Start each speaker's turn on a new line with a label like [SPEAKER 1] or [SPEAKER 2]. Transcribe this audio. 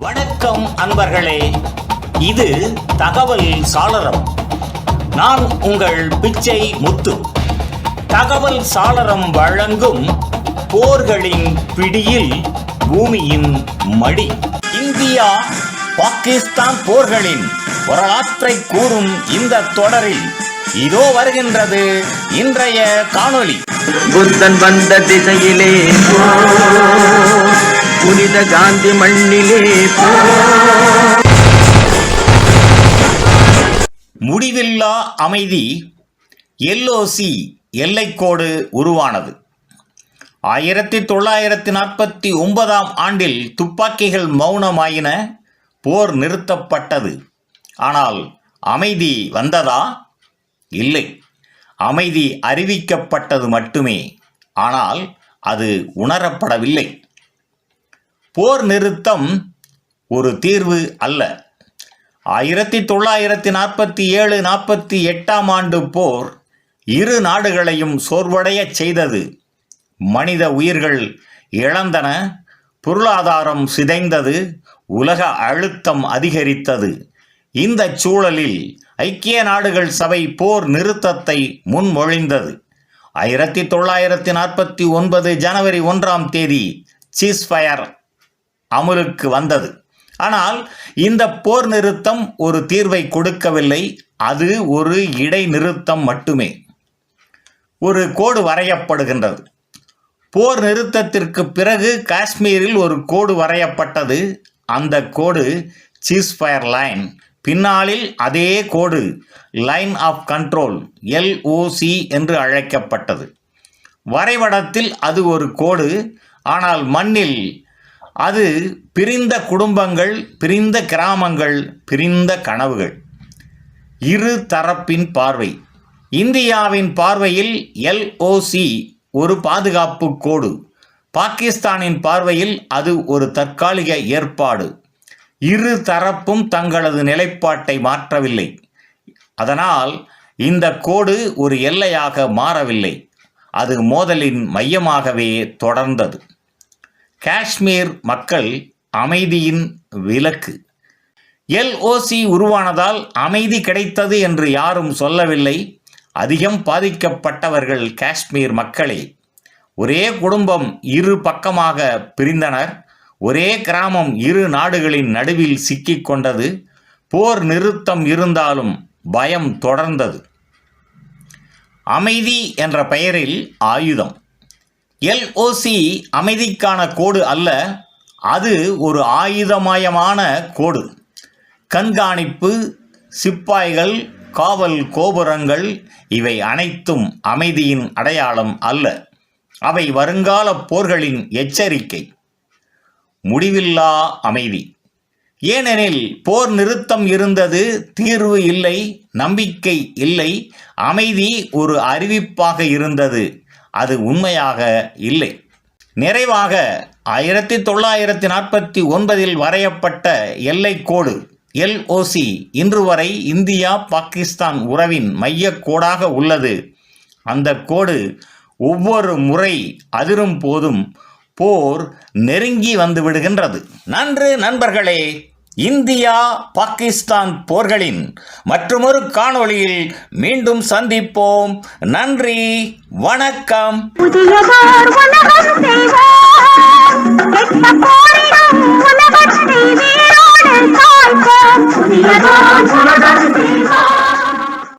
[SPEAKER 1] வணக்கம் அன்பர்களே, இது தகவல் சாளரம். நான் உங்கள் பிச்சை முத்து. தகவல் சாளரம் வழங்கும் போர்களின் பிடியில் பூமியின் மடி. இந்தியா பாகிஸ்தான் போர்களின் வரலாற்றை கூறும் இந்த தொடரில் இதோ வருகின்றது இன்றைய காணொளி.
[SPEAKER 2] புத்தன் வந்த திசையிலே புனித காந்தி மண்ணிலே
[SPEAKER 1] முடிவில்லா அமைதி LOC எல்லைக்கோடு உருவானது. 1949 ஆண்டில் துப்பாக்கிகள் மௌனமாயின, போர் நிறுத்தப்பட்டது. ஆனால் அமைதி வந்ததா? இல்லை. அமைதி அறிவிக்கப்பட்டது மட்டுமே, ஆனால் அது உணரப்படவில்லை. போர் நிறுத்தம் ஒரு தீர்வு அல்ல. 1947-48 ஆண்டு போர் இரு நாடுகளையும் சோர்வடைய செய்தது. மனித உயிர்கள் இழந்தன, பொருளாதாரம் சிதைந்தது, உலக அழுத்தம் அதிகரித்தது. இந்த சூழலில் ஐக்கிய நாடுகள் சபை போர் நிறுத்தத்தை முன்மொழிந்தது. 1949 ஜனவரி 1ஆம் தேதி சீஸ்ஃபயர் அமுலுக்கு வந்தது. ஆனால் இந்த போர் நிறுத்தம் ஒரு தீர்வை கொடுக்கவில்லை. அது ஒரு இடைநிறுத்தம் மட்டுமே. ஒரு கோடு வரையப்படுகின்றது. போர் நிறுத்தத்திற்கு பிறகு காஷ்மீரில் ஒரு கோடு வரையப்பட்டது. அந்த கோடு சீஸ்ஃபயர் லைன். பின்னாளில் அதே கோடு லைன் ஆஃப் கண்ட்ரோல் LOC என்று அழைக்கப்பட்டது. வரைபடத்தில் அது ஒரு கோடு, ஆனால் மண்ணில் அது பிரிந்த குடும்பங்கள், பிரிந்த கிராமங்கள், பிரிந்த கனவுகள். இரு தரப்பின் பார்வை. இந்தியாவின் பார்வையில் LOC ஒரு பாதுகாப்பு கோடு. பாகிஸ்தானின் பார்வையில் அது ஒரு தற்காலிக ஏற்பாடு. இரு தரப்பும் தங்களது நிலைப்பாட்டை மாற்றவில்லை. அதனால் இந்த கோடு ஒரு எல்லையாக மாறவில்லை. அது மோதலின் மையமாகவே தொடர்ந்தது. காஷ்மீர் மக்கள் அமைதியின் விலக்கு. LOC உருவானதால் அமைதி கிடைத்தது என்று யாரும் சொல்லவில்லை. அதிகம் பாதிக்கப்பட்டவர்கள் காஷ்மீர் மக்களே. ஒரே குடும்பம் இரு பக்கமாக பிரிந்தனர். ஒரே கிராமம் இரு நாடுகளின் நடுவில் சிக்கிக் கொண்டது. போர் நிறுத்தம் இருந்தாலும் பயம் தொடர்ந்தது. அமைதி என்ற பெயரில் ஆயுதம். LOC அமைதிக்கான கோடு அல்ல, அது ஒரு ஆயுதமயமான கோடு. கண்காணிப்பு, சிப்பாய்கள், காவல் கோபுரங்கள், இவை அனைத்தும் அமைதியின் அடையாளம் அல்ல. அவை வருங்கால போர்களின் எச்சரிக்கை. முடிவில்லா அமைதி. ஏனெனில் போர் நிறுத்தம் இருந்தது, தீர்வு இல்லை, நம்பிக்கை இல்லை. அமைதி ஒரு அறிவிப்பாக இருந்தது, அது உண்மையாக இல்லை. நிறைவாக 1949 வரையப்பட்ட எல்லைக்கோடு LOC இன்று வரை இந்தியா பாகிஸ்தான் உறவின் மையக்கோடாக உள்ளது. அந்த கோடு ஒவ்வொரு முறை அதிரும் போதும் போர் நெருங்கி வந்து விடுகின்றது. நன்று நண்பர்களே, இந்தியா பாகிஸ்தான் போர்களின் மற்றொரு காணொளியில் மீண்டும் சந்திப்போம். நன்றி, வணக்கம். புதியதோர்